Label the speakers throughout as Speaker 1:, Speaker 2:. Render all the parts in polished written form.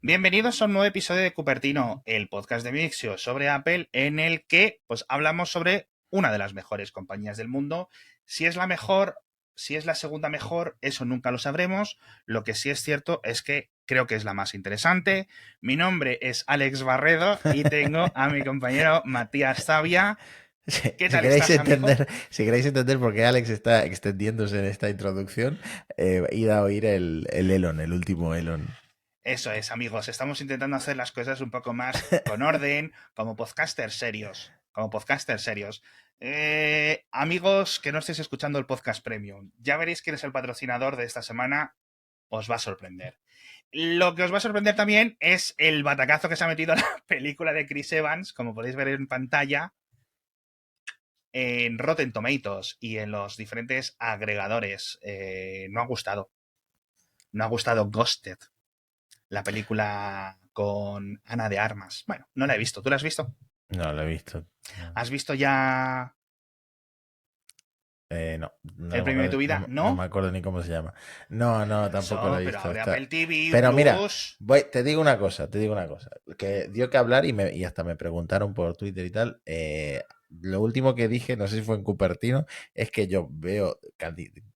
Speaker 1: Bienvenidos a un nuevo episodio de Cupertino, el podcast de Mixio sobre Apple, en el que pues hablamos sobre una de las mejores compañías del mundo. Si es la mejor, si es la segunda mejor, eso nunca lo sabremos. Lo que sí es cierto es que creo que es la más interesante. Mi nombre es Alex Barredo y tengo a mi compañero Matías Zavia.
Speaker 2: Si,
Speaker 1: ¿Qué
Speaker 2: si
Speaker 1: tal
Speaker 2: queréis
Speaker 1: estás, amigo?
Speaker 2: entender, si queréis entender por qué Alex está extendiéndose en esta introducción, id a oír el Elon, el último Elon.
Speaker 1: Eso es, amigos. Estamos intentando hacer las cosas un poco más con orden, como podcasters serios. Como podcasters serios. Amigos que no estéis escuchando el podcast premium, ya veréis quién es el patrocinador de esta semana. Os va a sorprender. Lo que os va a sorprender también es el batacazo que se ha metido la película de Chris Evans, como podéis ver en pantalla, en Rotten Tomatoes y en los diferentes agregadores. No ha gustado. No ha gustado Ghosted, la película con Ana de Armas. Bueno, no la he visto. ¿Tú la has visto?
Speaker 2: No lo he visto. No,
Speaker 1: ¿Has visto ya
Speaker 2: no,
Speaker 1: El premio de tu vida?
Speaker 2: no me
Speaker 1: ¿No?
Speaker 2: acuerdo ni cómo se llama. No, no, tampoco lo
Speaker 1: Eso,
Speaker 2: he
Speaker 1: pero
Speaker 2: visto.
Speaker 1: abre Apple TV
Speaker 2: Pero mira,
Speaker 1: Plus.
Speaker 2: te digo una cosa, que dio que hablar y hasta me preguntaron por Twitter y tal. Lo último que dije, no sé si fue en Cupertino, es que yo veo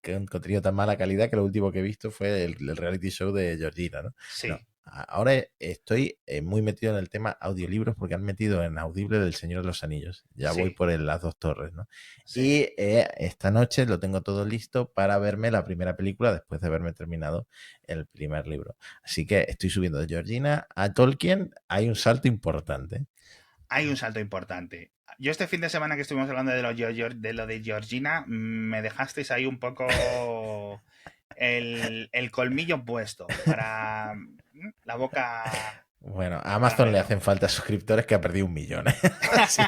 Speaker 2: que un contenido tan mala calidad que lo último que he visto fue el reality show de Georgina, ¿no? No.
Speaker 1: Sí,
Speaker 2: Ahora estoy muy metido en el tema audiolibros porque han metido en Audible del Señor de los Anillos. Ya voy
Speaker 1: sí,
Speaker 2: por las dos torres, ¿no?
Speaker 1: sí.
Speaker 2: Y esta noche lo tengo todo listo para verme la primera película después de haberme terminado el primer libro. Así que estoy subiendo de Georgina a Tolkien. Hay un salto importante.
Speaker 1: Hay un salto importante. Yo este fin de semana que estuvimos hablando de lo de Georgina, me dejasteis ahí un poco el colmillo puesto para la boca
Speaker 2: Bueno, a
Speaker 1: para
Speaker 2: Amazon le
Speaker 1: arriba.
Speaker 2: hacen falta suscriptores que ha perdido 1 millón. así,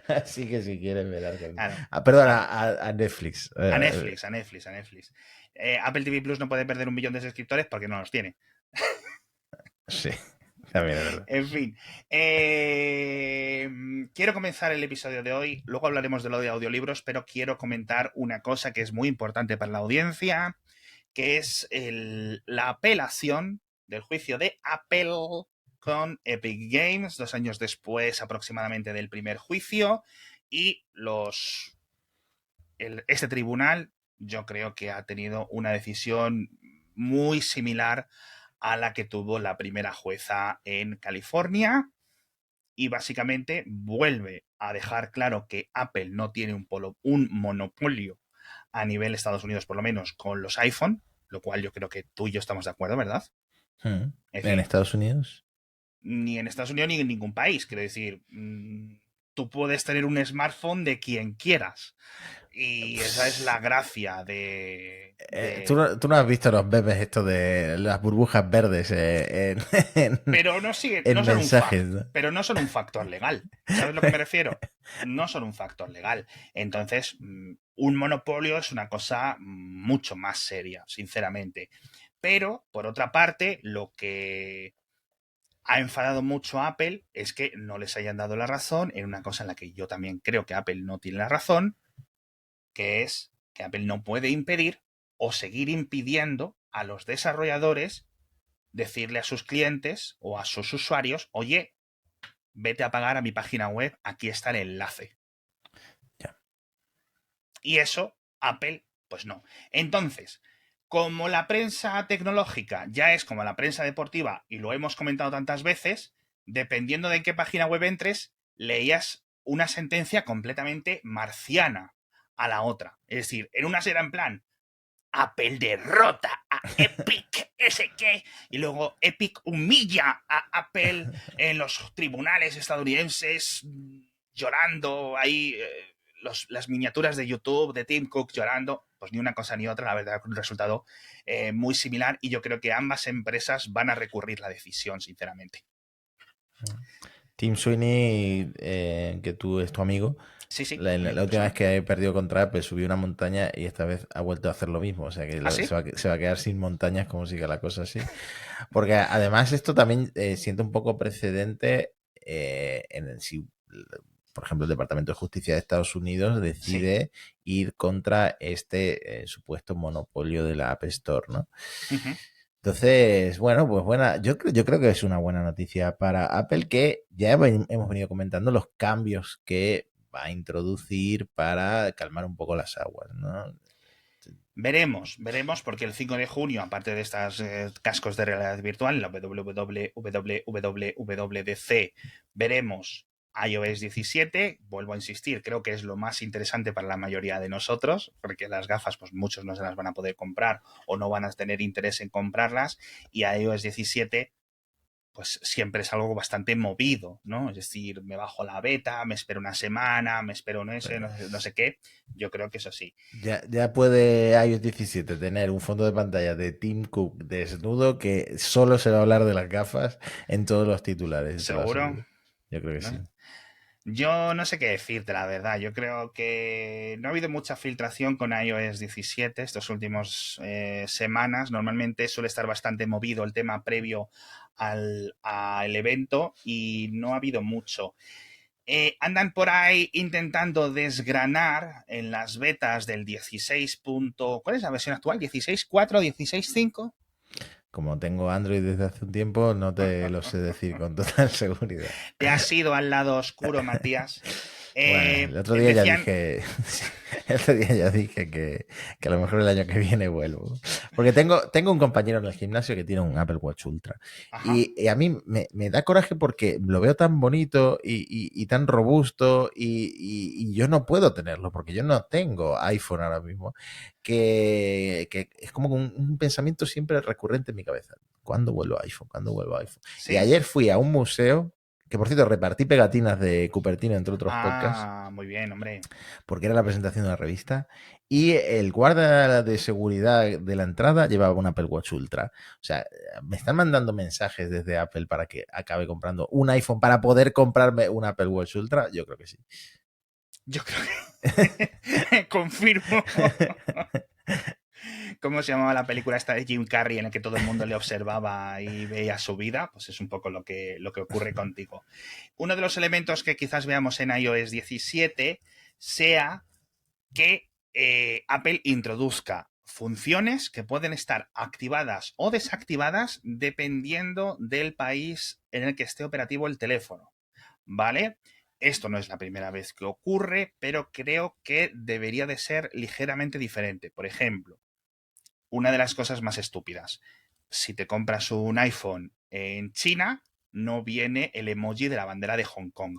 Speaker 2: así que si quieren ver algo.
Speaker 1: Claro,
Speaker 2: Perdona,
Speaker 1: claro.
Speaker 2: a Netflix.
Speaker 1: A Netflix, a Netflix, a Netflix. Apple TV Plus no puede perder 1 millón de suscriptores porque no los tiene.
Speaker 2: Sí, también es verdad.
Speaker 1: En fin, quiero comenzar el episodio de hoy. Luego hablaremos de lo de audiolibros, pero quiero comentar una cosa que es muy importante para la audiencia, que es la apelación del juicio de Apple con Epic Games, 2 años después aproximadamente del primer juicio, y este tribunal yo creo que ha tenido una decisión muy similar a la que tuvo la primera jueza en California y básicamente vuelve a dejar claro que Apple no tiene un monopolio a nivel Estados Unidos, por lo menos con los iPhone, lo cual yo creo que tú y yo estamos de acuerdo, ¿verdad? Es
Speaker 2: En
Speaker 1: decir,
Speaker 2: Estados Unidos.
Speaker 1: ni en Estados Unidos ni en ningún país, quiero decir, tú puedes tener un smartphone de quien quieras. Y esa es la gracia
Speaker 2: ¿Tú no has visto los memes estos de las burbujas verdes
Speaker 1: Pero no siguen,
Speaker 2: en mensajes, ¿no?
Speaker 1: pero no son un factor legal. ¿Sabes a lo que me refiero? No son un factor legal. Entonces, un monopolio es una cosa mucho más seria, sinceramente. Pero, por otra parte, lo que ha enfadado mucho a Apple es que no les hayan dado la razón en una cosa en la que yo también creo que Apple no tiene la razón, que es que Apple no puede impedir o seguir impidiendo a los desarrolladores decirle a sus clientes o a sus usuarios, oye, vete a pagar a mi página web, aquí está el enlace.
Speaker 2: Ya.
Speaker 1: Y eso, Apple, pues no. Entonces, como la prensa tecnológica ya es como la prensa deportiva, y lo hemos comentado tantas veces, dependiendo de en qué página web entres, leías una sentencia completamente marciana a la otra. Es decir, en una era en plan, Apple derrota a Epic, ese qué, y luego Epic humilla a Apple en los tribunales estadounidenses llorando ahí, las miniaturas de YouTube de Tim Cook llorando, pues ni una cosa ni otra, la verdad, un resultado muy similar y yo creo que ambas empresas van a recurrir la decisión, sinceramente.
Speaker 2: Tim Sweeney, que tú es tu amigo,
Speaker 1: Sí, sí,
Speaker 2: la
Speaker 1: amigo
Speaker 2: última vez
Speaker 1: personal.
Speaker 2: que perdió contra Apple subió una montaña y esta vez ha vuelto a hacer lo mismo. O sea que
Speaker 1: ¿Ah, sí?
Speaker 2: se va a quedar sin montañas como siga la cosa así. Porque además esto también siente un poco precedente si, por ejemplo, el Departamento de Justicia de Estados Unidos
Speaker 1: Sí.
Speaker 2: decide ir contra este supuesto monopolio de la App Store, ¿no?
Speaker 1: Uh -huh.
Speaker 2: Entonces, bueno, pues buena, yo creo que es una buena noticia para Apple que ya hemos venido comentando los cambios que va a introducir para calmar un poco las aguas, ¿no?
Speaker 1: Veremos, porque el 5 de junio, aparte de estas cascos de realidad virtual, en la WWDC, veremos iOS 17. Vuelvo a insistir, creo que es lo más interesante para la mayoría de nosotros, porque las gafas, pues muchos no se las van a poder comprar o no van a tener interés en comprarlas, y iOS 17 pues siempre es algo bastante movido, ¿no? Es decir, me bajo la beta, me espero una semana, me espero no sé qué. Yo creo que eso sí.
Speaker 2: Ya puede iOS 17 tener un fondo de pantalla de Tim Cook desnudo que solo se va a hablar de las gafas en todos los titulares, te lo
Speaker 1: ¿Seguro?
Speaker 2: aseguro. Yo creo que
Speaker 1: ¿No?
Speaker 2: sí.
Speaker 1: Yo no sé qué decirte, la verdad. Yo creo que no ha habido mucha filtración con iOS 17 estos últimos semanas. Normalmente suele estar bastante movido el tema previo al evento y no ha habido mucho. Andan por ahí intentando desgranar en las betas del 16. ¿Cuál es la versión actual? ¿16.4? ¿16.5?
Speaker 2: Como tengo Android desde hace un tiempo, no te lo sé decir con total seguridad.
Speaker 1: Te has ido al lado oscuro, Matías.
Speaker 2: Bueno, el otro día ya
Speaker 1: Decían...
Speaker 2: dije, el otro día ya dije que a lo mejor el año que viene vuelvo. Porque tengo un compañero en el gimnasio que tiene un Apple Watch Ultra.
Speaker 1: Ajá.
Speaker 2: Y a mí me da coraje porque lo veo tan bonito y tan robusto y yo no puedo tenerlo porque yo no tengo iPhone ahora mismo. Que es como un pensamiento siempre recurrente en mi cabeza. ¿Cuándo vuelvo a iPhone? ¿Cuándo vuelvo a iPhone? Y
Speaker 1: ¿Sí?
Speaker 2: ayer fui a un museo que por cierto repartí pegatinas de Cupertino, entre otros podcasts,
Speaker 1: Ah, muy bien, hombre.
Speaker 2: porque era la presentación de la revista, y el guarda de seguridad de la entrada llevaba un Apple Watch Ultra. O sea, me están mandando mensajes desde Apple para que acabe comprando un iPhone para poder comprarme un Apple Watch Ultra. Yo creo que sí.
Speaker 1: Yo creo que confirmo. ¿Cómo se llamaba la película esta de Jim Carrey en la que todo el mundo le observaba y veía su vida? Pues es un poco lo que ocurre contigo. Uno de los elementos que quizás veamos en iOS 17 sea que Apple introduzca funciones que pueden estar activadas o desactivadas dependiendo del país en el que esté operativo el teléfono. ¿Vale? Esto no es la primera vez que ocurre, pero creo que debería de ser ligeramente diferente. Por ejemplo, una de las cosas más estúpidas. Si te compras un iPhone en China, no viene el emoji de la bandera de Hong Kong.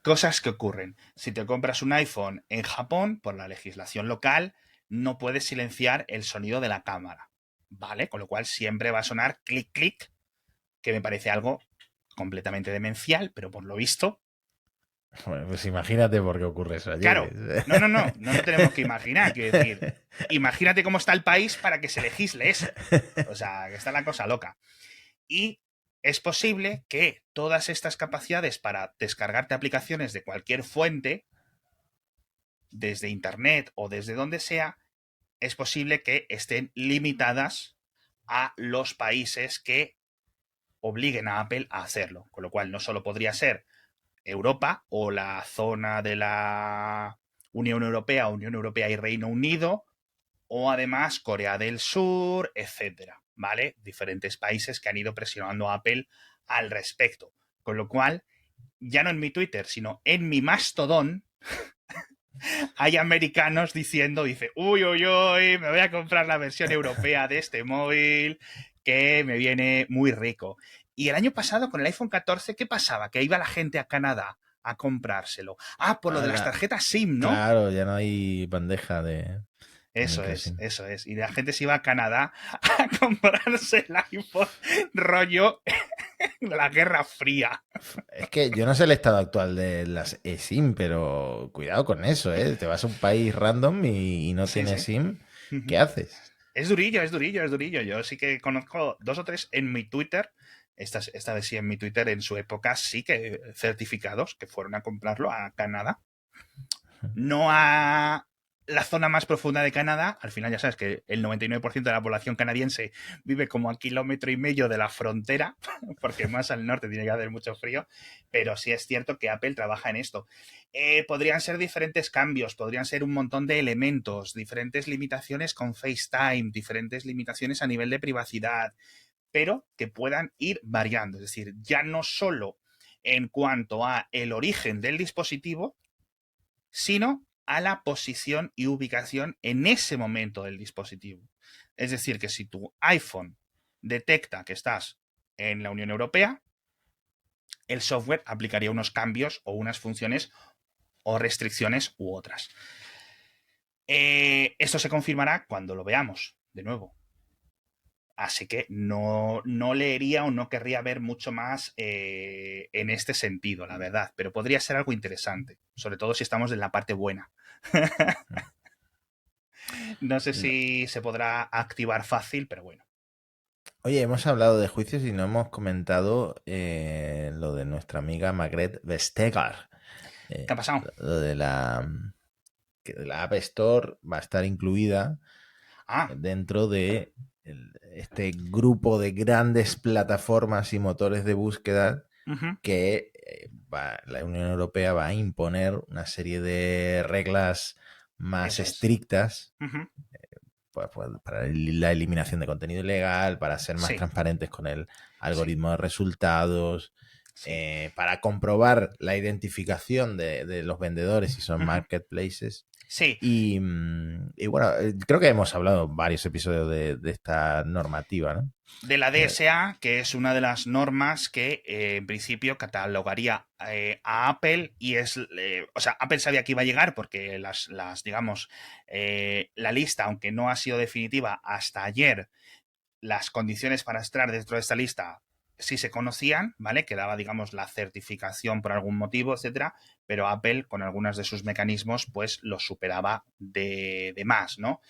Speaker 1: Cosas que ocurren. Si te compras un iPhone en Japón, por la legislación local, no puedes silenciar el sonido de la cámara. ¿Vale? Con lo cual siempre va a sonar clic, clic, que me parece algo completamente demencial, pero por lo visto,
Speaker 2: Bueno, pues imagínate por qué ocurre eso allí.
Speaker 1: claro, no lo tenemos que imaginar, quiero decir, imagínate cómo está el país para que se legisle eso. O sea, que está la cosa loca. Y es posible que todas estas capacidades para descargarte aplicaciones de cualquier fuente, desde internet o desde donde sea, es posible que estén limitadas a los países que obliguen a Apple a hacerlo. Con lo cual no solo podría ser Europa o la zona de la Unión Europea y Reino Unido, o además Corea del Sur, etcétera, ¿vale? Diferentes países que han ido presionando a Apple al respecto. Con lo cual, ya no en mi Twitter, sino en mi Mastodon, hay americanos dice, uy, uy, uy, me voy a comprar la versión europea de este móvil, que me viene muy rico. Y el año pasado con el iPhone 14, ¿qué pasaba? Que iba la gente a Canadá a comprárselo. Ah, por lo de las
Speaker 2: Ala,
Speaker 1: tarjetas SIM, ¿no?
Speaker 2: claro, ya no hay bandeja de
Speaker 1: Eso
Speaker 2: micro
Speaker 1: es,
Speaker 2: SIM.
Speaker 1: eso es. Y la gente se iba a Canadá a comprarse el iPhone rollo la Guerra Fría.
Speaker 2: Es que yo no sé el estado actual de las eSIM, pero cuidado con eso, ¿eh? Te vas a un país random y no
Speaker 1: Sí,
Speaker 2: tienes
Speaker 1: sí.
Speaker 2: SIM, ¿qué haces?
Speaker 1: Es durillo, es durillo, es durillo. Yo sí que conozco dos o tres en mi Twitter. Esta vez sí en mi Twitter, en su época sí que certificados que fueron a comprarlo a Canadá. No a la zona más profunda de Canadá. Al final ya sabes que el 99% de la población canadiense vive como a 1,5 kilómetros de la frontera, porque más al norte tiene que hacer mucho frío, pero sí es cierto que Apple trabaja en esto. Podrían ser diferentes cambios, podrían ser un montón de elementos, diferentes limitaciones con FaceTime, diferentes limitaciones a nivel de privacidad, pero que puedan ir variando. Es decir, ya no solo en cuanto a el origen del dispositivo, sino a la posición y ubicación en ese momento del dispositivo. Es decir, que si tu iPhone detecta que estás en la Unión Europea, el software aplicaría unos cambios o unas funciones o restricciones u otras. Esto se confirmará cuando lo veamos de nuevo. Así que no leería o no querría ver mucho más en este sentido, la verdad. Pero podría ser algo interesante, sobre todo si estamos en la parte buena. No sé
Speaker 2: No.
Speaker 1: si se podrá activar fácil, pero bueno.
Speaker 2: Oye, hemos hablado de juicios y no hemos comentado lo de nuestra amiga Margrethe Vestager.
Speaker 1: ¿Qué ha pasado?
Speaker 2: Lo de que la App Store va a estar incluida
Speaker 1: Ah,
Speaker 2: dentro de este grupo de grandes plataformas y motores de búsqueda
Speaker 1: uh-huh,
Speaker 2: que la Unión Europea va a imponer una serie de reglas más
Speaker 1: eso es.
Speaker 2: estrictas
Speaker 1: Uh-huh,
Speaker 2: pues, para la eliminación de contenido ilegal, para ser más
Speaker 1: sí,
Speaker 2: transparentes con el
Speaker 1: sí,
Speaker 2: algoritmo de resultados,
Speaker 1: sí.
Speaker 2: para comprobar la identificación de los vendedores si son
Speaker 1: Uh-huh,
Speaker 2: marketplaces.
Speaker 1: sí,
Speaker 2: Y bueno, creo que hemos hablado varios episodios de esta normativa, ¿no?
Speaker 1: de la
Speaker 2: Eh,
Speaker 1: DSA, que es una de las normas que en principio catalogaría a Apple y es, o sea, Apple sabía que iba a llegar porque digamos, la lista, aunque no ha sido definitiva hasta ayer, las condiciones para estar dentro de esta lista sí se conocían, ¿vale? Que daba, digamos, la certificación por algún motivo, etcétera, pero Apple, con algunos de sus mecanismos, pues lo superaba de más, ¿no?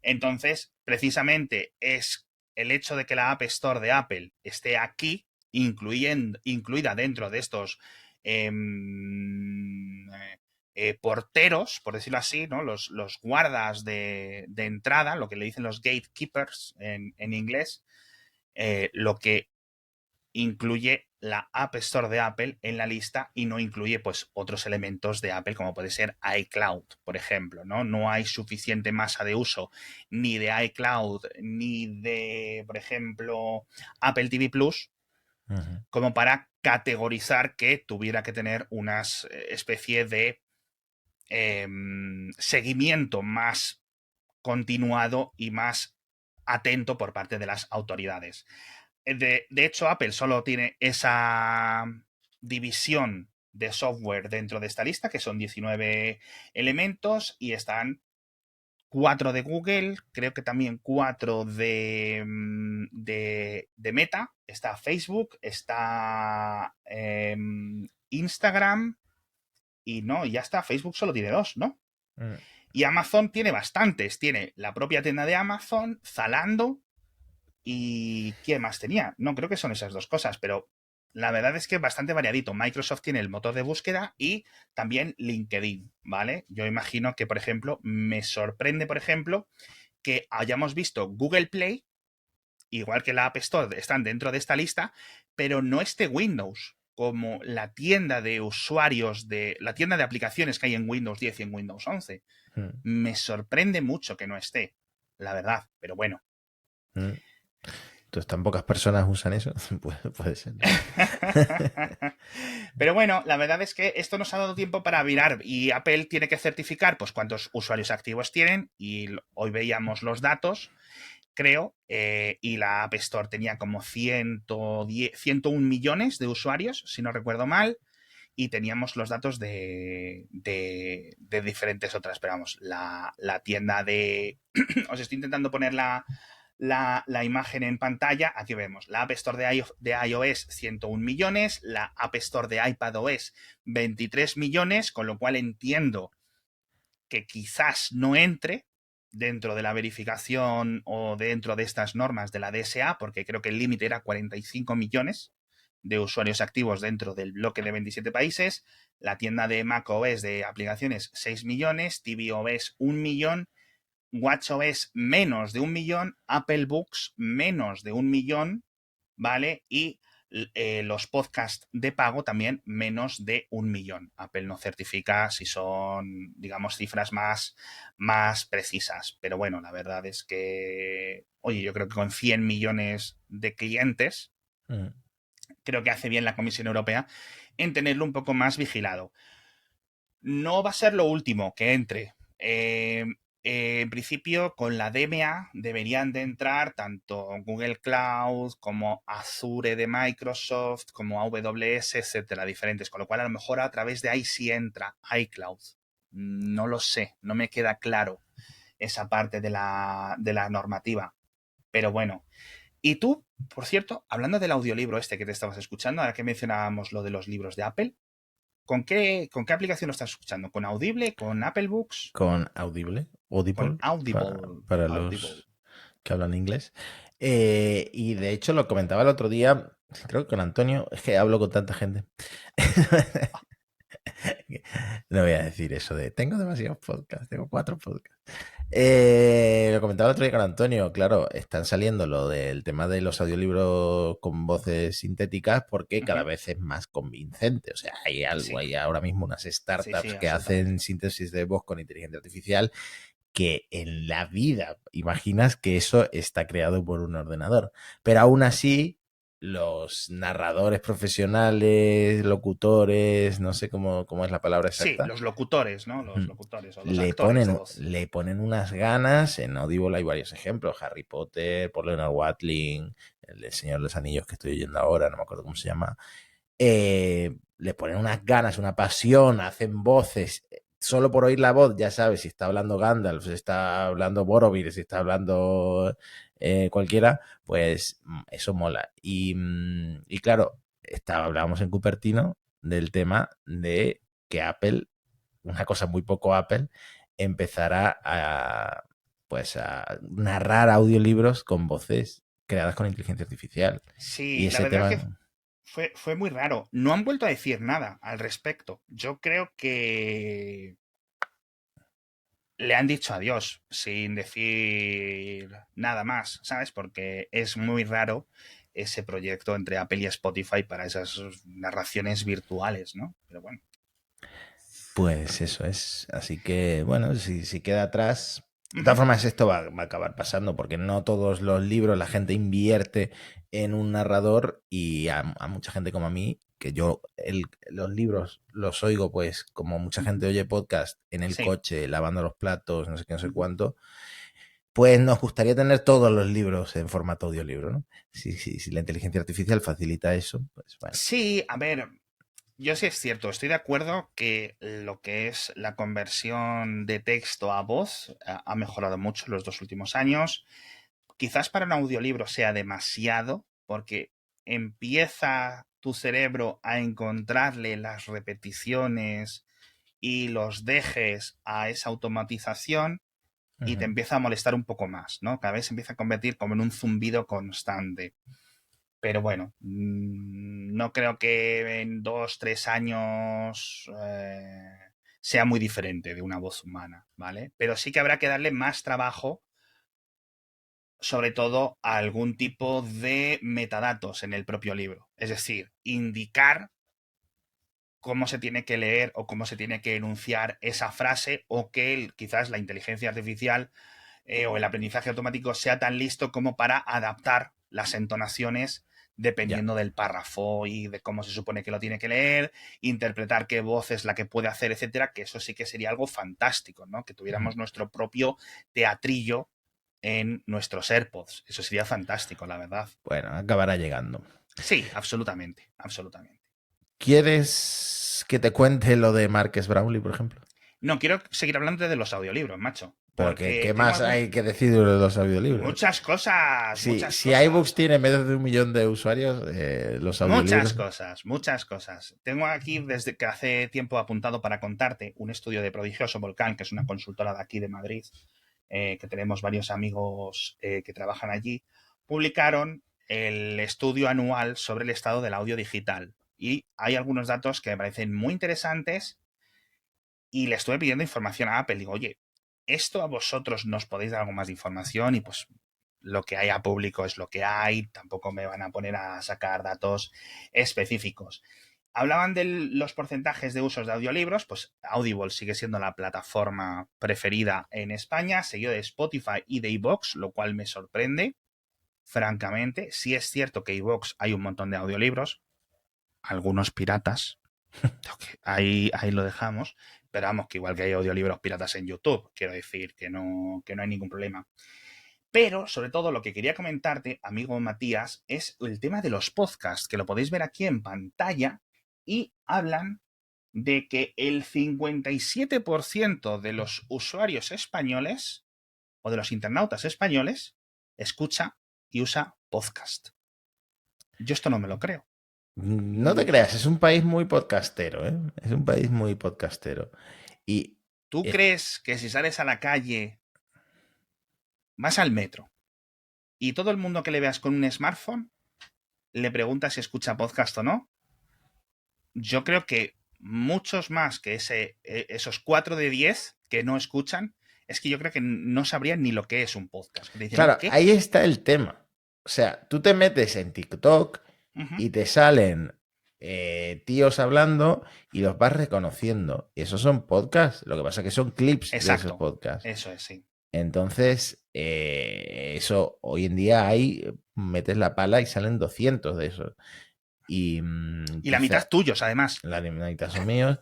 Speaker 1: Entonces, precisamente es el hecho de que la App Store de Apple esté aquí, incluida dentro de estos eh, porteros, por decirlo así, ¿no? Los guardas de entrada, lo que le dicen los gatekeepers en inglés, lo que incluye la App Store de Apple en la lista y no incluye pues otros elementos de Apple como puede ser iCloud, por ejemplo, ¿no? No hay suficiente masa de uso ni de iCloud ni de, por ejemplo, Apple TV Plus
Speaker 2: uh-huh.
Speaker 1: como para categorizar que tuviera que tener una especie de seguimiento más continuado y más atento por parte de las autoridades. De hecho, Apple solo tiene esa división de software dentro de esta lista, que son 19 elementos, y están 4 de Google, creo que también 4 de Meta, está Facebook, está Instagram, y no, y ya está, Facebook solo tiene 2, ¿no?
Speaker 2: Mm.
Speaker 1: Y Amazon tiene bastantes, tiene la propia tienda de Amazon, Zalando, ¿y quién más tenía? No, creo que son esas dos cosas, pero la verdad es que es bastante variadito. Microsoft tiene el motor de búsqueda y también LinkedIn, ¿vale? Yo imagino que, por ejemplo, me sorprende, por ejemplo, que hayamos visto Google Play, igual que la App Store, están dentro de esta lista, pero no esté Windows como la tienda de usuarios la tienda de aplicaciones que hay en Windows 10 y en Windows 11.
Speaker 2: Mm.
Speaker 1: Me sorprende mucho que no esté, la verdad, pero bueno.
Speaker 2: Mm. Entonces, ¿tan pocas personas usan eso? Puede ser.
Speaker 1: Pero bueno, la verdad es que esto nos ha dado tiempo para virar y Apple tiene que certificar pues cuántos usuarios activos tienen y hoy veíamos los datos, creo, y la App Store tenía como 101 millones de usuarios, si no recuerdo mal, y teníamos los datos de diferentes otras, pero vamos, la tienda de... Os estoy intentando poner la imagen en pantalla. Aquí vemos la App Store de iOS 101 millones, la App Store de iPadOS 23 millones, con lo cual entiendo que quizás no entre dentro de la verificación o dentro de estas normas de la DSA, porque creo que el límite era 45 millones de usuarios activos dentro del bloque de 27 países, la tienda de macOS de aplicaciones 6 millones, tvOS 1 millón, watchOS menos de 1 millón, Apple Books menos de 1 millón, ¿vale? Y los podcasts de pago también menos de 1 millón. Apple no certifica si son, digamos, cifras más precisas. Pero bueno, la verdad es que, oye, yo creo que con 100 millones de clientes,
Speaker 2: Mm.
Speaker 1: creo que hace bien la Comisión Europea en tenerlo un poco más vigilado. No va a ser lo último que entre. En principio, con la DMA deberían de entrar tanto Google Cloud como Azure de Microsoft, como AWS, etcétera, diferentes. Con lo cual, a lo mejor a través de ahí sí entra iCloud. No lo sé, no me queda claro esa parte de la normativa. Pero bueno. Y tú, por cierto, hablando del audiolibro este que te estabas escuchando, ahora que mencionábamos lo de los libros de Apple, ¿con qué aplicación lo estás escuchando? ¿Con Audible? ¿Con Apple Books?
Speaker 2: Con Audible,
Speaker 1: Con
Speaker 2: Audible,
Speaker 1: Audible.
Speaker 2: para
Speaker 1: Audible.
Speaker 2: los que hablan inglés. Y de hecho lo comentaba el otro día, creo que con Antonio, es que hablo con tanta gente. No voy a decir eso de tengo demasiados podcasts, tengo 4 podcasts. Lo comentaba el otro día con Antonio, claro, están saliendo lo del tema de los audiolibros con voces sintéticas porque cada
Speaker 1: Ujú.
Speaker 2: vez es más convincente. O sea, hay algo,
Speaker 1: Sí,
Speaker 2: hay ahora mismo unas
Speaker 1: sí, sí,
Speaker 2: startups que hacen
Speaker 1: absolutamente.
Speaker 2: síntesis de voz con inteligencia artificial que en la vida imaginas que eso está creado por un ordenador. Pero aún así, los narradores profesionales, locutores, no sé cómo es la palabra
Speaker 1: Sí,
Speaker 2: exacta,
Speaker 1: los locutores, ¿no? Los
Speaker 2: ujú,
Speaker 1: locutores o los
Speaker 2: le
Speaker 1: actores de
Speaker 2: ponen,
Speaker 1: voz.
Speaker 2: le ponen unas ganas. En Audible hay varios ejemplos: Harry Potter, por Leonard Watling, el del Señor de los Anillos que estoy oyendo ahora, no me acuerdo cómo se llama. Le ponen unas ganas, una pasión, hacen voces. Solo por oír la voz ya sabes si está hablando Gandalf, si está hablando Boromir, si está hablando cualquiera, pues eso mola. Y claro, hablábamos en Cupertino del tema de que Apple, una cosa muy poco Apple, empezará pues a narrar audiolibros con voces creadas con inteligencia artificial. Y
Speaker 1: Sí, la
Speaker 2: ese
Speaker 1: verdad que
Speaker 2: tema...
Speaker 1: fue muy raro. No han vuelto a decir nada al respecto. Yo creo que le han dicho adiós sin decir nada más, ¿sabes? Porque es muy raro ese proyecto entre Apple y Spotify para esas narraciones virtuales, ¿no? Pero bueno.
Speaker 2: Pues eso es. Así que, bueno, si queda atrás. De todas
Speaker 1: Ujú.
Speaker 2: formas, esto va a acabar pasando, porque no todos los libros la gente invierte en un narrador, y a mucha gente como a mí, que yo los libros los oigo, pues como mucha gente oye podcast en el
Speaker 1: Sí.
Speaker 2: coche, lavando los platos, no sé qué, no sé cuánto, pues nos gustaría tener todos los libros en formato audiolibro, ¿no? Si la inteligencia artificial facilita eso, pues bueno.
Speaker 1: Sí, a ver, yo sí es cierto, estoy de acuerdo que lo que es la conversión de texto a voz ha mejorado mucho en los 2 últimos años. Quizás para un audiolibro sea demasiado, porque empieza tu cerebro a encontrarle las repeticiones y los dejes a esa automatización y te
Speaker 2: Ujú.
Speaker 1: empieza a molestar un poco más, ¿no? Cada vez se empieza a convertir como en un zumbido constante. Pero bueno, no creo que en 2, 3 años sea muy diferente de una voz humana, ¿vale? Pero sí que habrá que darle más trabajo, sobre todo a algún tipo de metadatos en el propio libro. Es decir, indicar cómo se tiene que leer o cómo se tiene que enunciar esa frase, o que quizás la inteligencia artificial o el aprendizaje automático sea tan listo como para adaptar las entonaciones
Speaker 2: Ya.
Speaker 1: dependiendo del párrafo y de cómo se supone que lo tiene que leer, interpretar qué voz es la que puede hacer, etcétera, que eso sí que sería algo fantástico, ¿no? Que
Speaker 2: Ujú.
Speaker 1: tuviéramos nuestro propio teatrillo en nuestros AirPods. Eso sería fantástico, la verdad.
Speaker 2: Bueno, acabará llegando.
Speaker 1: Sí, absolutamente, absolutamente.
Speaker 2: ¿Quieres que te cuente lo de Marques Brownlee, por ejemplo?
Speaker 1: No, quiero seguir hablando de los audiolibros, macho,
Speaker 2: Pero ¿qué
Speaker 1: porque tengo
Speaker 2: más hay que decir de los audiolibros?
Speaker 1: muchas cosas, muchas
Speaker 2: Si iBooks
Speaker 1: cosas.
Speaker 2: tiene menos de 1 millón de usuarios, los
Speaker 1: Muchas
Speaker 2: audiolibros...
Speaker 1: cosas, muchas cosas. Tengo aquí desde que hace tiempo apuntado para contarte un estudio de Prodigioso Volcán, que es una consultora de aquí de Madrid, que tenemos varios amigos que trabajan allí. Publicaron el estudio anual sobre el estado del audio digital. Y hay algunos datos que me parecen muy interesantes y le estuve pidiendo información a Apple. Digo, oye, ¿esto a vosotros nos podéis dar algo más de información? Y pues lo que hay a público es lo que hay, tampoco me van a poner a sacar datos específicos. Hablaban de los porcentajes de usos de audiolibros, pues Audible sigue siendo la plataforma preferida en España, seguido de Spotify y de iVoox, lo cual me sorprende, francamente. Sí es cierto que iVoox hay un montón de audiolibros, algunos piratas, ahí lo dejamos, pero vamos, que igual que hay audiolibros piratas en YouTube, quiero decir que no hay ningún problema. Pero, sobre todo, lo que quería comentarte, amigo Matías, es el tema de los podcasts, que lo podéis ver aquí en pantalla, y hablan de que el 57% de los usuarios españoles, o de los internautas españoles, escucha y usa podcast. Yo esto no me lo creo.
Speaker 2: No te creas, es un país muy podcastero, ¿eh? Es un país muy podcastero. Y
Speaker 1: ¿Tú crees que si sales a la calle, vas al metro, y todo el mundo que le veas con un smartphone, le preguntas si escucha podcast o no? Yo creo que muchos más que esos 4 de 10 que no escuchan, es que yo creo que no sabrían ni lo que es un podcast. Dicen,
Speaker 2: claro,
Speaker 1: ¿qué?
Speaker 2: ahí está el tema. O sea, tú te metes en TikTok y te salen tíos hablando y los vas reconociendo. Y esos son podcasts. Lo que pasa es que son clips de esos
Speaker 1: Exacto.
Speaker 2: podcasts.
Speaker 1: Eso es, sí.
Speaker 2: Entonces, eso hoy en día metes la pala y salen 200 de esos. Y
Speaker 1: la mitad tuyos, además.
Speaker 2: La mitad son míos.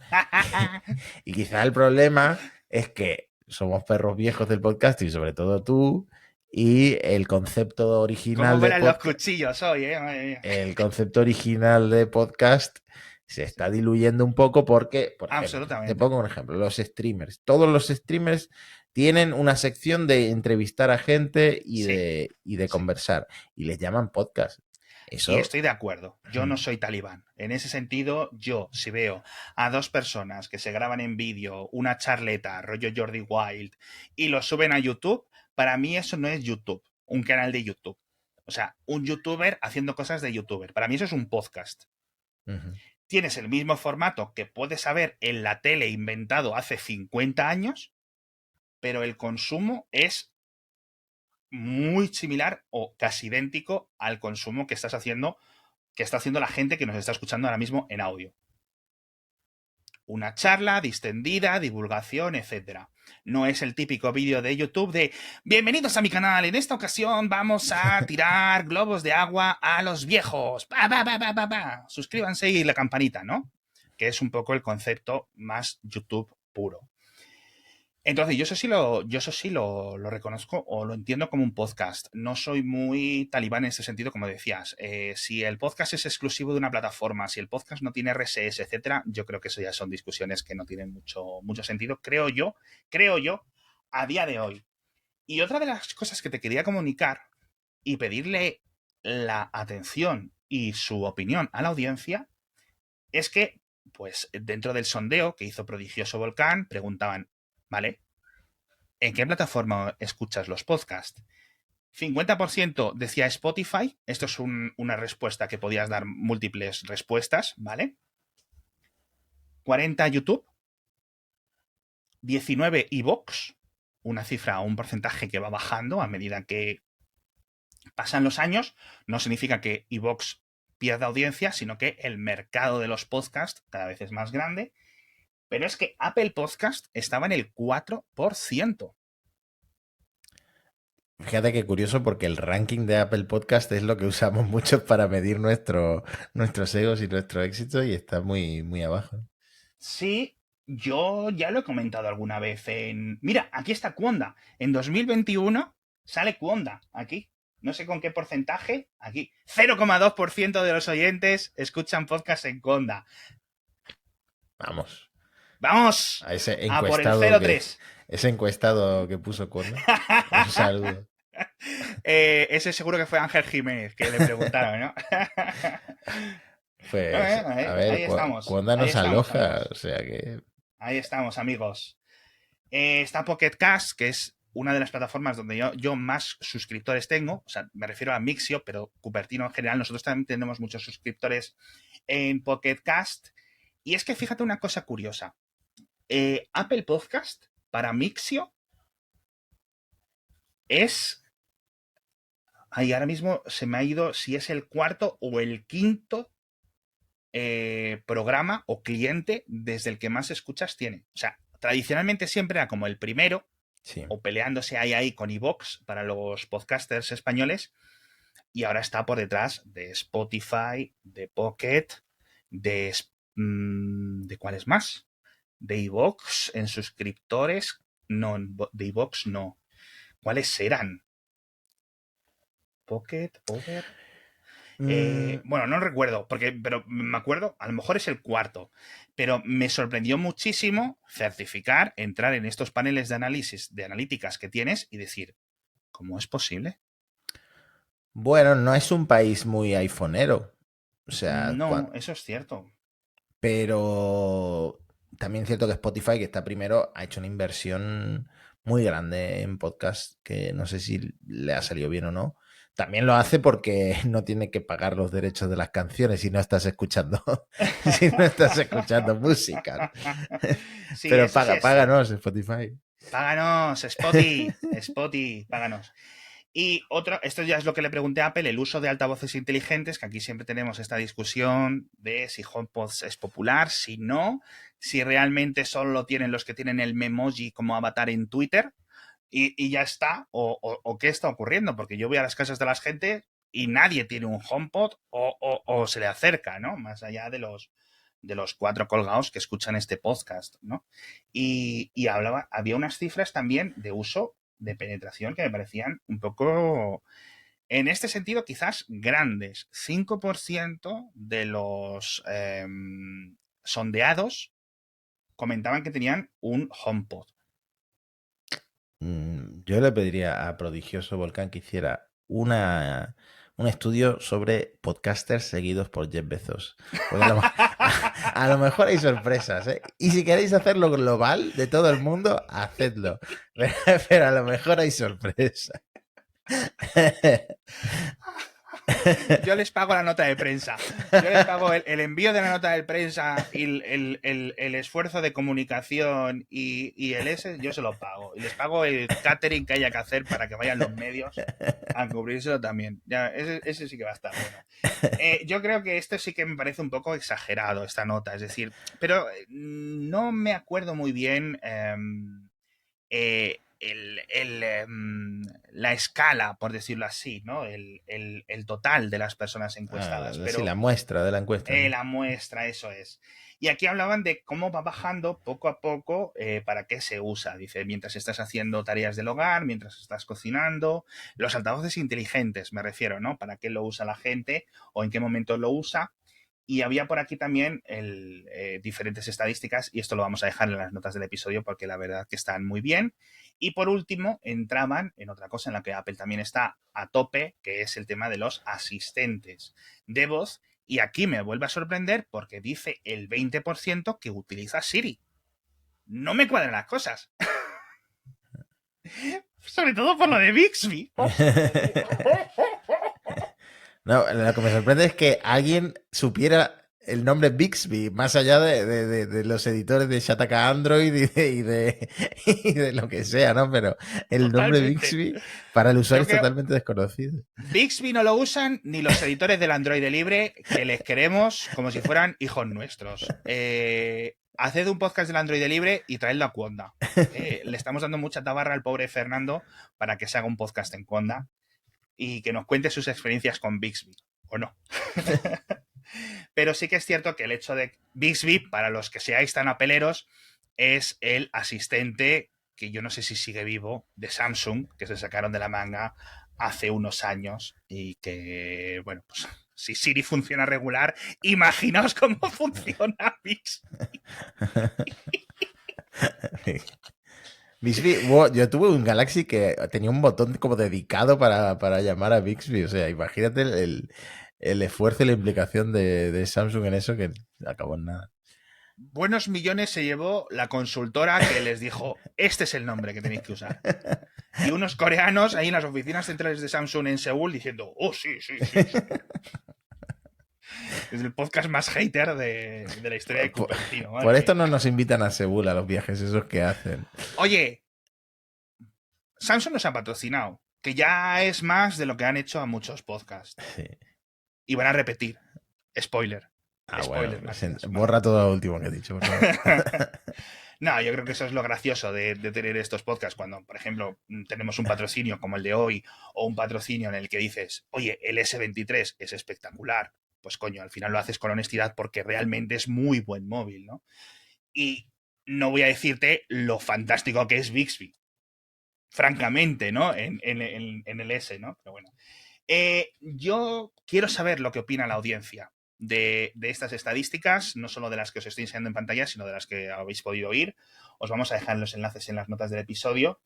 Speaker 2: Y quizá el problema es que somos perros viejos del podcast y sobre todo tú. Y el concepto original
Speaker 1: ¿Cómo
Speaker 2: de
Speaker 1: vuelan los
Speaker 2: podcast,
Speaker 1: cuchillos hoy, madre mía?
Speaker 2: el concepto original de podcast se está diluyendo un poco porque, por ejemplo, te
Speaker 1: Absolutamente.
Speaker 2: pongo un ejemplo, los streamers. Todos los streamers tienen una sección de entrevistar a gente y de conversar. Y les llaman podcast. Eso...
Speaker 1: Y estoy de acuerdo. Yo no soy talibán. En ese sentido, yo, si veo a dos personas que se graban en vídeo una charleta, rollo Jordi Wild, y lo suben a YouTube, para mí eso no es YouTube, un canal de YouTube. O sea, un youtuber haciendo cosas de youtuber. Para mí eso es un podcast. Tienes el mismo formato que puedes haber en la tele inventado hace 50 años, pero el consumo es muy similar o casi idéntico al consumo que está haciendo la gente que nos está escuchando ahora mismo en audio. Una charla distendida, divulgación, etcétera. No es el típico vídeo de YouTube de bienvenidos a mi canal, en esta ocasión vamos a tirar globos de agua a los viejos. ¡Pa, pa, pa, pa, pa, pa! Suscríbanse y la campanita, ¿no? Que es un poco el concepto más YouTube puro. Entonces, yo eso sí lo reconozco o lo entiendo como un podcast. No soy muy talibán en ese sentido, como decías. Si el podcast es exclusivo de una plataforma, si el podcast no tiene RSS, etcétera, yo creo que eso ya son discusiones que no tienen mucho sentido, creo yo, a día de hoy. Y otra de las cosas que te quería comunicar y pedirle la atención y su opinión a la audiencia es que, pues, dentro del sondeo que hizo Prodigioso Volcán, preguntaban, ¿vale? ¿En qué plataforma escuchas los podcasts? 50% decía Spotify. Esto es una respuesta que podías dar múltiples respuestas, ¿vale? 40 YouTube. 19 iVoox. Una cifra o un porcentaje que va bajando a medida que pasan los años. No significa que iVoox pierda audiencia, sino que el mercado de los podcasts cada vez es más grande. Pero es que Apple Podcast estaba en el 4%.
Speaker 2: Fíjate qué curioso porque el ranking de Apple Podcast es lo que usamos mucho para medir nuestros egos y nuestro éxito y está muy, muy abajo.
Speaker 1: Sí, yo ya lo he comentado alguna vez en... Mira, aquí está Cuonda. En 2021 sale Cuonda, aquí. No sé con qué porcentaje, aquí. 0,2% de los oyentes escuchan podcast en Cuonda.
Speaker 2: Vamos.
Speaker 1: ¡Vamos! A por el 0,3.
Speaker 2: Ese encuestado que puso Conda. Un saludo.
Speaker 1: Ese seguro que fue Ángel Jiménez, que le preguntaron, ¿no?
Speaker 2: Pues, a ver,
Speaker 1: ahí estamos.
Speaker 2: Conda nos aloja,
Speaker 1: Amigos.
Speaker 2: o sea que...
Speaker 1: Ahí estamos, amigos. Está Pocket Cast, que es una de las plataformas donde yo más suscriptores tengo, o sea, me refiero a Mixio, pero Cupertino en general, nosotros también tenemos muchos suscriptores en Pocket Cast. Y es que fíjate una cosa curiosa. Apple Podcast para Mixio es... Ahí ahora mismo se me ha ido si es el cuarto o el quinto programa o cliente desde el que más escuchas tiene. O sea, tradicionalmente siempre era como el primero,
Speaker 2: Sí.
Speaker 1: o peleándose ahí con iVoox para los podcasters españoles, y ahora está por detrás de Spotify, de Pocket, ¿de cuáles más? De iVoox en suscriptores. No, de iVoox no. ¿Cuáles serán? Pocket, Over.
Speaker 2: Mm,
Speaker 1: Bueno, no recuerdo, pero me acuerdo, a lo mejor es el cuarto, pero me sorprendió muchísimo certificar, entrar en estos paneles de análisis, de analíticas que tienes y decir, ¿cómo es posible?
Speaker 2: bueno, no es un país muy iPhoneero. O sea,
Speaker 1: No, eso es cierto.
Speaker 2: pero también es cierto que Spotify, que está primero, ha hecho una inversión muy grande en podcast, que no sé si le ha salido bien o no. También lo hace porque no tiene que pagar los derechos de las canciones si no estás escuchando, si no estás escuchando música.
Speaker 1: Sí,
Speaker 2: Pero
Speaker 1: eso sí es
Speaker 2: páganos
Speaker 1: cierto.
Speaker 2: Spotify.
Speaker 1: Páganos, Spotify, páganos. Y otro, esto ya es lo que le pregunté a Apple, el uso de altavoces inteligentes, que aquí siempre tenemos esta discusión de si HomePod es popular, si no, si realmente solo lo tienen los que tienen el Memoji como avatar en Twitter y ya está, o qué está ocurriendo, porque yo voy a las casas de la gente y nadie tiene un HomePod o se le acerca, ¿no? Más allá de los cuatro colgados que escuchan este podcast, ¿no? Y había unas cifras también de uso de penetración que me parecían un poco, en este sentido, quizás grandes. 5% de los sondeados comentaban que tenían un HomePod.
Speaker 2: Yo le pediría a Prodigioso Volcán que hiciera un estudio sobre podcasters seguidos por Jeff Bezos. Porque a lo mejor hay sorpresas, ¿eh? Y si queréis hacerlo global de todo el mundo, hacedlo. Pero a lo mejor hay sorpresas.
Speaker 1: Yo les pago la nota de prensa. Yo les pago el envío de la nota de prensa y el esfuerzo de comunicación y el ese, yo se lo pago. Y les pago el catering que haya que hacer para que vayan los medios a cubrírselo también. Ya, ese sí que va a estar bueno. Yo creo que esto sí que me parece un poco exagerado, esta nota. Es decir, pero no me acuerdo muy bien la escala, por decirlo así, ¿no? El total de las personas encuestadas.
Speaker 2: Sí,
Speaker 1: Pero
Speaker 2: la muestra de la encuesta, ¿no?
Speaker 1: la muestra, eso es. Y aquí hablaban de cómo va bajando poco a poco para qué se usa. Dice, mientras estás haciendo tareas del hogar, mientras estás cocinando, los altavoces inteligentes, me refiero, ¿no? ¿Para qué lo usa la gente o en qué momento lo usa? Y había por aquí también diferentes estadísticas, y esto lo vamos a dejar en las notas del episodio porque la verdad que están muy bien. Y por último, entraban en otra cosa en la que Apple también está a tope, que es el tema de los asistentes de voz. Y aquí me vuelve a sorprender porque dice el 20% que utiliza Siri. No me cuadran las cosas. Sobre todo por lo de Bixby.
Speaker 2: No, lo que me sorprende es que alguien supiera el nombre Bixby, más allá de los editores de Shataka Android y de lo que sea, ¿no? Pero el nombre
Speaker 1: Totalmente.
Speaker 2: Bixby para el usuario
Speaker 1: Yo
Speaker 2: es
Speaker 1: creo,
Speaker 2: totalmente desconocido.
Speaker 1: Bixby no lo usan ni los editores del Android libre, que les queremos como si fueran hijos nuestros. Haced un podcast del Android libre y traedlo a Conda. Le estamos dando mucha tabarra al pobre Fernando para que se haga un podcast en Conda y que nos cuente sus experiencias con Bixby, ¿o no? Pero sí que es cierto que el hecho de Bixby, para los que seáis tan apeleros, es el asistente que yo no sé si sigue vivo, de Samsung, que se sacaron de la manga hace unos años y que, bueno, pues si Siri funciona regular, imaginaos cómo funciona Bixby.
Speaker 2: Bixby, yo tuve un Galaxy que tenía un botón como dedicado para llamar a Bixby. O sea, imagínate el esfuerzo y la implicación de Samsung en eso que acabó en nada.
Speaker 1: buenos millones se llevó la consultora que les dijo, este es el nombre que tenéis que usar. Y unos coreanos ahí en las oficinas centrales de Samsung en Seúl diciendo, oh, sí, sí, sí, sí. Es el podcast más hater de la historia de Cupertino.
Speaker 2: Por esto no nos invitan a Seúl a los viajes esos que hacen.
Speaker 1: Oye, Samsung nos ha patrocinado, que ya es más de lo que han hecho a muchos podcasts.
Speaker 2: Sí.
Speaker 1: Y van a repetir. Spoiler.
Speaker 2: Spoiler,
Speaker 1: bueno,
Speaker 2: borra todo lo último que he dicho, por favor.
Speaker 1: No, yo creo que eso es lo gracioso de tener estos podcasts. Cuando, por ejemplo, tenemos un patrocinio como el de hoy, o un patrocinio en el que dices, oye, el S23 es espectacular. Pues coño, al final lo haces con honestidad porque realmente es muy buen móvil, ¿no? Y no voy a decirte lo fantástico que es Bixby. Francamente, ¿no? En el S, ¿no? Pero bueno. Yo quiero saber lo que opina la audiencia de estas estadísticas, no solo de las que os estoy enseñando en pantalla, sino de las que habéis podido oír. Os vamos a dejar los enlaces en las notas del episodio.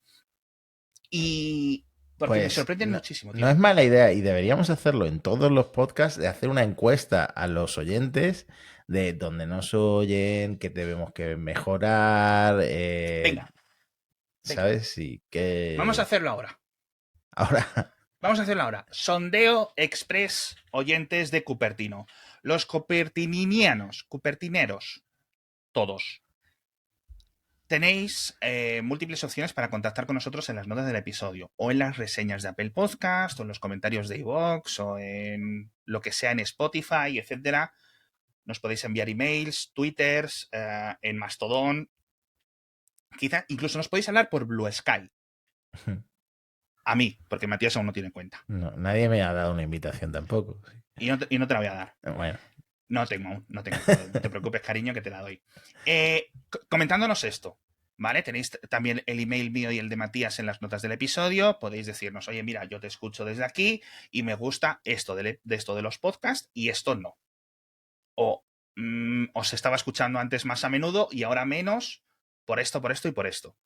Speaker 1: Y porque me sorprenden muchísimo, tío.
Speaker 2: No es mala idea y deberíamos hacerlo en todos los podcasts, de hacer una encuesta a los oyentes de dónde nos oyen, qué debemos que mejorar.
Speaker 1: Venga.
Speaker 2: ¿Sabes? Sí, que...
Speaker 1: Vamos a hacerlo ahora. Vamos a hacerlo ahora. Sondeo Express oyentes de Cupertino. Los cupertineros, todos. Tenéis múltiples opciones para contactar con nosotros en las notas del episodio, o en las reseñas de Apple Podcast, o en los comentarios de iVoox, o en lo que sea en Spotify, etcétera. Nos podéis enviar emails, twitters, en Mastodon. Quizá incluso nos podéis hablar por Blue Sky. A mí, porque Matías aún no tiene cuenta.
Speaker 2: No, nadie me ha dado una invitación tampoco.
Speaker 1: Y no te la voy a dar.
Speaker 2: Bueno.
Speaker 1: No tengo. No te preocupes, cariño, que te la doy. Comentándonos esto, ¿vale? Tenéis también el email mío y el de Matías en las notas del episodio. Podéis decirnos, oye, mira, yo te escucho desde aquí y me gusta esto de esto de los podcasts y esto no. O os estaba escuchando antes más a menudo y ahora menos por esto y por esto.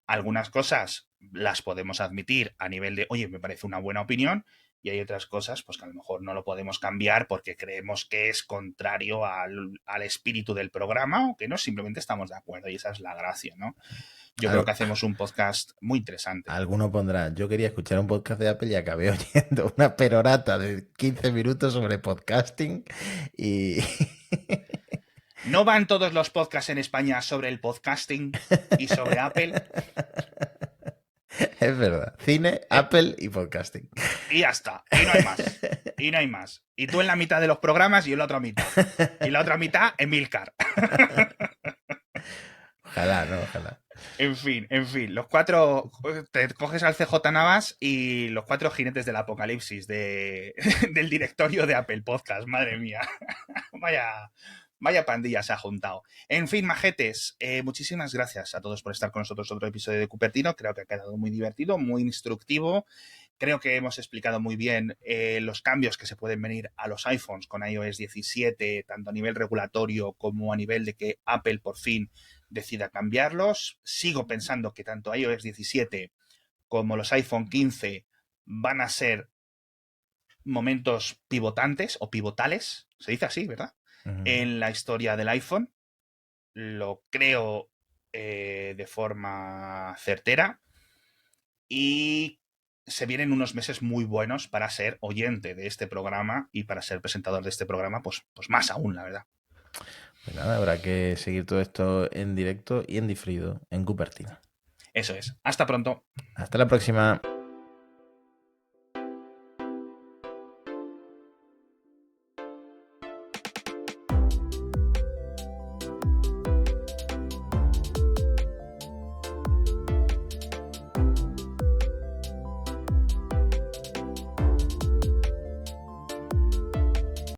Speaker 1: Algunas cosas las podemos admitir a nivel de, oye, me parece una buena opinión, y hay otras cosas pues que a lo mejor no lo podemos cambiar porque creemos que es contrario al espíritu del programa o que no, simplemente estamos de acuerdo y esa es la gracia, ¿no? Yo creo que hacemos un podcast muy interesante.
Speaker 2: Alguno pondrá, yo quería escuchar un podcast de Apple y acabé oyendo una perorata de 15 minutos sobre podcasting y...
Speaker 1: ¿No van todos los podcasts en España sobre el podcasting y sobre Apple?
Speaker 2: Es verdad. Cine, Apple y podcasting.
Speaker 1: Y ya está. Y no hay más. Y no hay más. Y tú en la mitad de los programas y en la otra mitad. Y la otra mitad, Emilcar.
Speaker 2: Ojalá, ¿no? Ojalá.
Speaker 1: En fin. Los cuatro... Te coges al CJ Navas y los cuatro jinetes del apocalipsis del directorio de Apple Podcast. Madre mía. Vaya pandilla se ha juntado. En fin, majetes, muchísimas gracias a todos por estar con nosotros otro episodio de Cupertino. Creo que ha quedado muy divertido, muy instructivo. Creo que hemos explicado muy bien los cambios que se pueden venir a los iPhones con iOS 17, tanto a nivel regulatorio como a nivel de que Apple por fin decida cambiarlos. Sigo pensando que tanto iOS 17 como los iPhone 15 van a ser momentos pivotantes o pivotales. Se dice así, ¿verdad? En la historia del iPhone. Lo creo de forma certera. Y se vienen unos meses muy buenos para ser oyente de este programa y para ser presentador de este programa, pues más aún, la verdad.
Speaker 2: Pues nada, habrá que seguir todo esto en directo y en diferido en Cupertino.
Speaker 1: Eso es. Hasta pronto.
Speaker 2: Hasta la próxima.